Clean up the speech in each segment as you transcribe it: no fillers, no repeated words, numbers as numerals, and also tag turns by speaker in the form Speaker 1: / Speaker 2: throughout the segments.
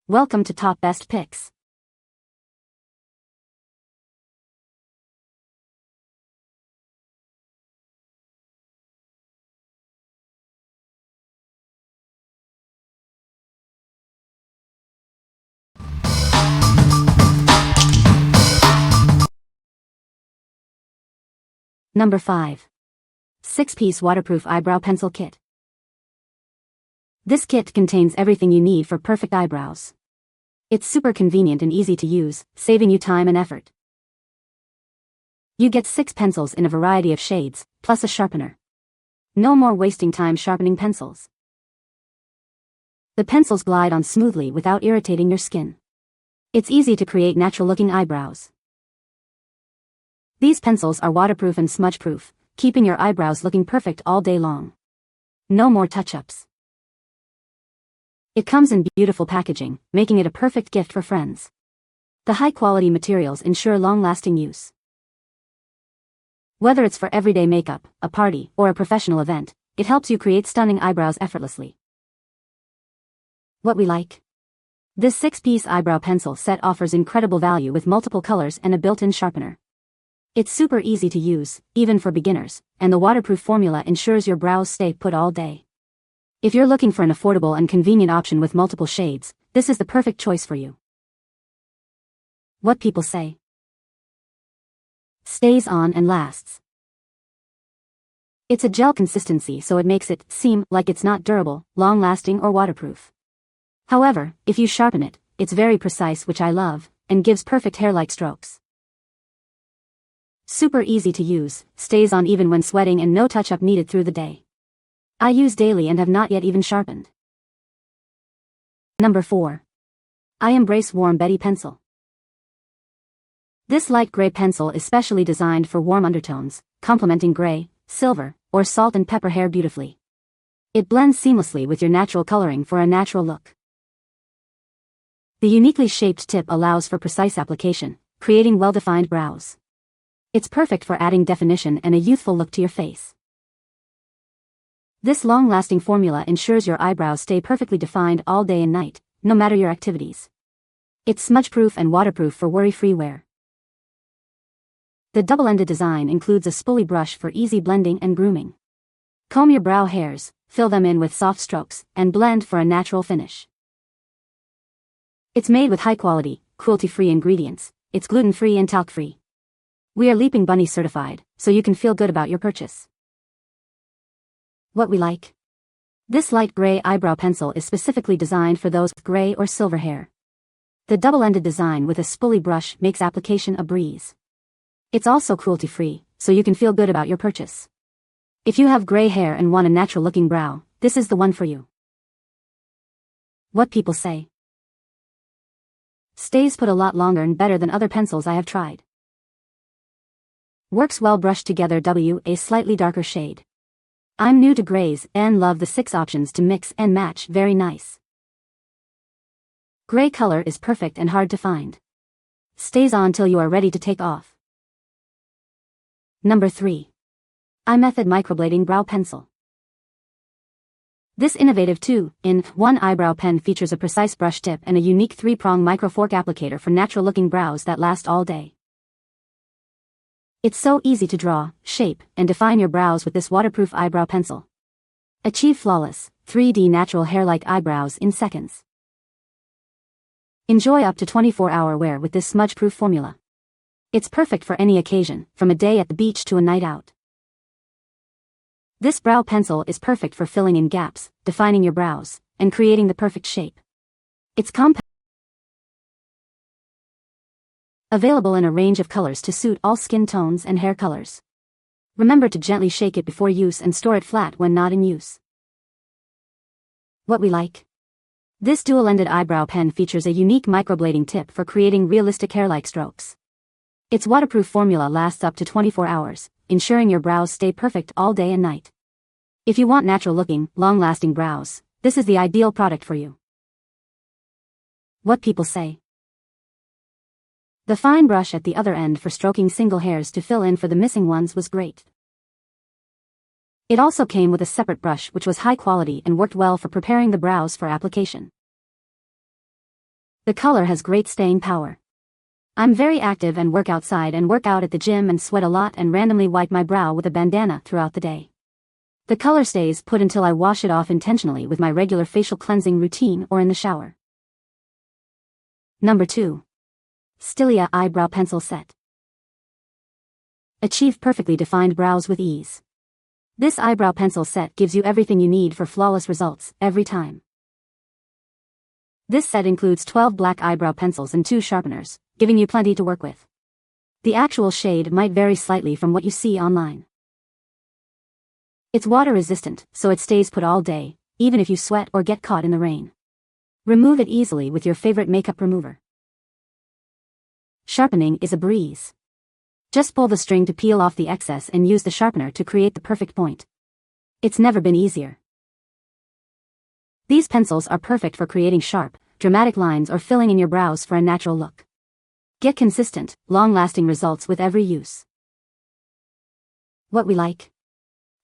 Speaker 1: Welcome to Top Best Picks. Number 5. 6-piece waterproof eyebrow pencil kit. This kit contains everything you need for perfect eyebrows. It's super convenient and easy to use, saving you time and effort. You get 6 pencils in a variety of shades, plus a sharpener. No more wasting time sharpening pencils. The pencils glide on smoothly without irritating your skin. It's easy to create natural-looking eyebrows. These pencils are waterproof and smudge-proof, keeping your eyebrows looking perfect all day long. No more touch-ups. It comes in beautiful packaging, making it a perfect gift for friends. The high-quality materials ensure long-lasting use. Whether it's for everyday makeup, a party, or a professional event, it helps you create stunning eyebrows effortlessly. What we like? This 6-piece eyebrow pencil set offers incredible value with multiple colors and a built-in sharpener. It's super easy to use, even for beginners, and the waterproof formula ensures your brows stay put all day. If you're looking for an affordable and convenient option with multiple shades, this is the perfect choice for you. What people say. Stays on and lasts. It's a gel consistency, so it makes it seem like it's not durable, long-lasting, or waterproof. However, if you sharpen it, it's very precise, which I love, and gives perfect hair-like strokes. Super easy to use, stays on even when sweating, and no touch-up needed through the day. I use daily and have not yet even sharpened. Number 4. I Embrace Warm Betty Pencil. This light gray pencil is specially designed for warm undertones, complementing gray, silver, or salt and pepper hair beautifully. It blends seamlessly with your natural coloring for a natural look. The uniquely shaped tip allows for precise application, creating well-defined brows. It's perfect for adding definition and a youthful look to your face. This long-lasting formula ensures your eyebrows stay perfectly defined all day and night, no matter your activities. It's smudge-proof and waterproof for worry-free wear. The double-ended design includes a spoolie brush for easy blending and grooming. Comb your brow hairs, fill them in with soft strokes, and blend for a natural finish. It's made with high-quality, cruelty-free ingredients. It's gluten-free and talc-free. We are Leaping Bunny certified, so you can feel good about your purchase. What we like? This light gray eyebrow pencil is specifically designed for those with gray or silver hair. The double-ended design with a spoolie brush makes application a breeze. It's also cruelty-free, so you can feel good about your purchase. If you have gray hair and want a natural-looking brow, this is the one for you. What people say. Stays put a lot longer and better than other pencils I have tried. Works well brushed together. A slightly darker shade. I'm new to grays and love the 6 options to mix and match. Very nice. Gray color is perfect and hard to find. Stays on till you are ready to take off. Number 3. iMethod Microblading Brow Pencil. This innovative 2-in-1 eyebrow pen features a precise brush tip and a unique 3-prong microfork applicator for natural-looking brows that last all day. It's so easy to draw, shape, and define your brows with this waterproof eyebrow pencil. Achieve flawless, 3D natural hair-like eyebrows in seconds. Enjoy up to 24-hour wear with this smudge-proof formula. It's perfect for any occasion, from a day at the beach to a night out. This brow pencil is perfect for filling in gaps, defining your brows, and creating the perfect shape. It's compact. Available in a range of colors to suit all skin tones and hair colors. Remember to gently shake it before use and store it flat when not in use. What we like? This dual-ended eyebrow pen features a unique microblading tip for creating realistic hair-like strokes. Its waterproof formula lasts up to 24 hours, ensuring your brows stay perfect all day and night. If you want natural-looking, long-lasting brows, this is the ideal product for you. What people say. The fine brush at the other end for stroking single hairs to fill in for the missing ones was great. It also came with a separate brush which was high quality and worked well for preparing the brows for application. The color has great staying power. I'm very active and work outside and work out at the gym and sweat a lot and randomly wipe my brow with a bandana throughout the day. The color stays put until I wash it off intentionally with my regular facial cleansing routine or in the shower. Number 2. Stylia Eyebrow Pencil Set. Achieve perfectly defined brows with ease. This eyebrow pencil set gives you everything you need for flawless results, every time. This set includes 12 black eyebrow pencils and 2 sharpeners, giving you plenty to work with. The actual shade might vary slightly from what you see online. It's water resistant, so it stays put all day, even if you sweat or get caught in the rain. Remove it easily with your favorite makeup remover. Sharpening is a breeze. Just pull the string to peel off the excess and use the sharpener to create the perfect point. It's never been easier. These pencils are perfect for creating sharp, dramatic lines or filling in your brows for a natural look. Get consistent, long-lasting results with every use. What we like.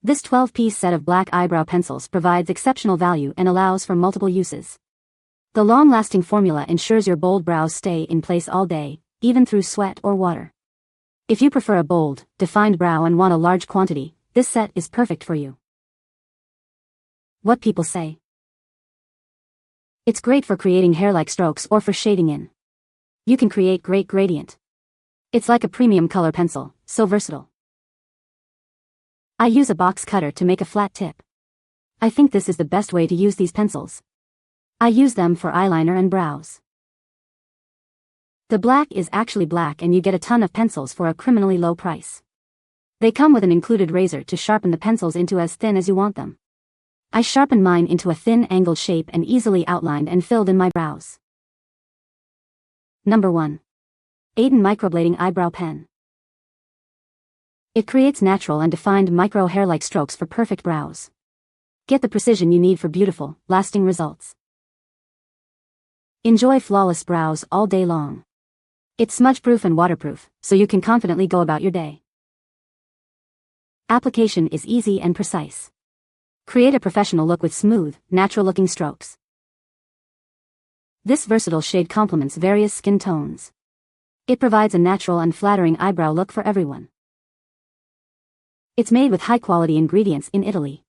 Speaker 1: This 12-piece set of black eyebrow pencils provides exceptional value and allows for multiple uses. The long-lasting formula ensures your bold brows stay in place all day, even through sweat or water. If you prefer a bold, defined brow and want a large quantity, this set is perfect for you. What people say. It's great for creating hair-like strokes or for shading in. You can create great gradient. It's like a premium color pencil, so versatile. I use a box cutter to make a flat tip. I think this is the best way to use these pencils. I use them for eyeliner and brows. The black is actually black and you get a ton of pencils for a criminally low price. They come with an included razor to sharpen the pencils into as thin as you want them. I sharpened mine into a thin angled shape and easily outlined and filled in my brows. Number 1. ADEN Microblading Eyebrow Pen. It creates natural and defined micro hair-like strokes for perfect brows. Get the precision you need for beautiful, lasting results. Enjoy flawless brows all day long. It's smudge-proof and waterproof, so you can confidently go about your day. Application is easy and precise. Create a professional look with smooth, natural-looking strokes. This versatile shade complements various skin tones. It provides a natural and flattering eyebrow look for everyone. It's made with high-quality ingredients in Italy.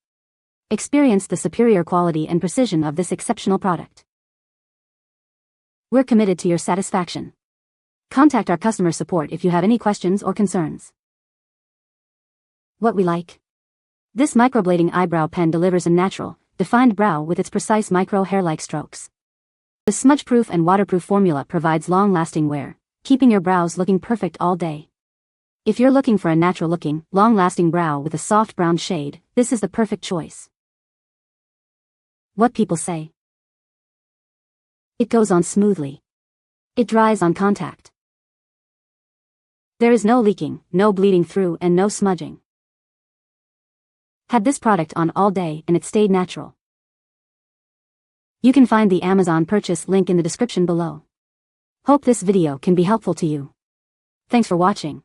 Speaker 1: Experience the superior quality and precision of this exceptional product. We're committed to your satisfaction. Contact our customer support if you have any questions or concerns. What we like. This microblading eyebrow pen delivers a natural, defined brow with its precise micro hair-like strokes. The smudge-proof and waterproof formula provides long-lasting wear, keeping your brows looking perfect all day. If you're looking for a natural-looking, long-lasting brow with a soft brown shade, this is the perfect choice. What people say. It goes on smoothly. It dries on contact. There is no leaking, no bleeding through and no smudging. Had this product on all day and it stayed natural. You can find the Amazon purchase link in the description below. Hope this video can be helpful to you. Thanks for watching.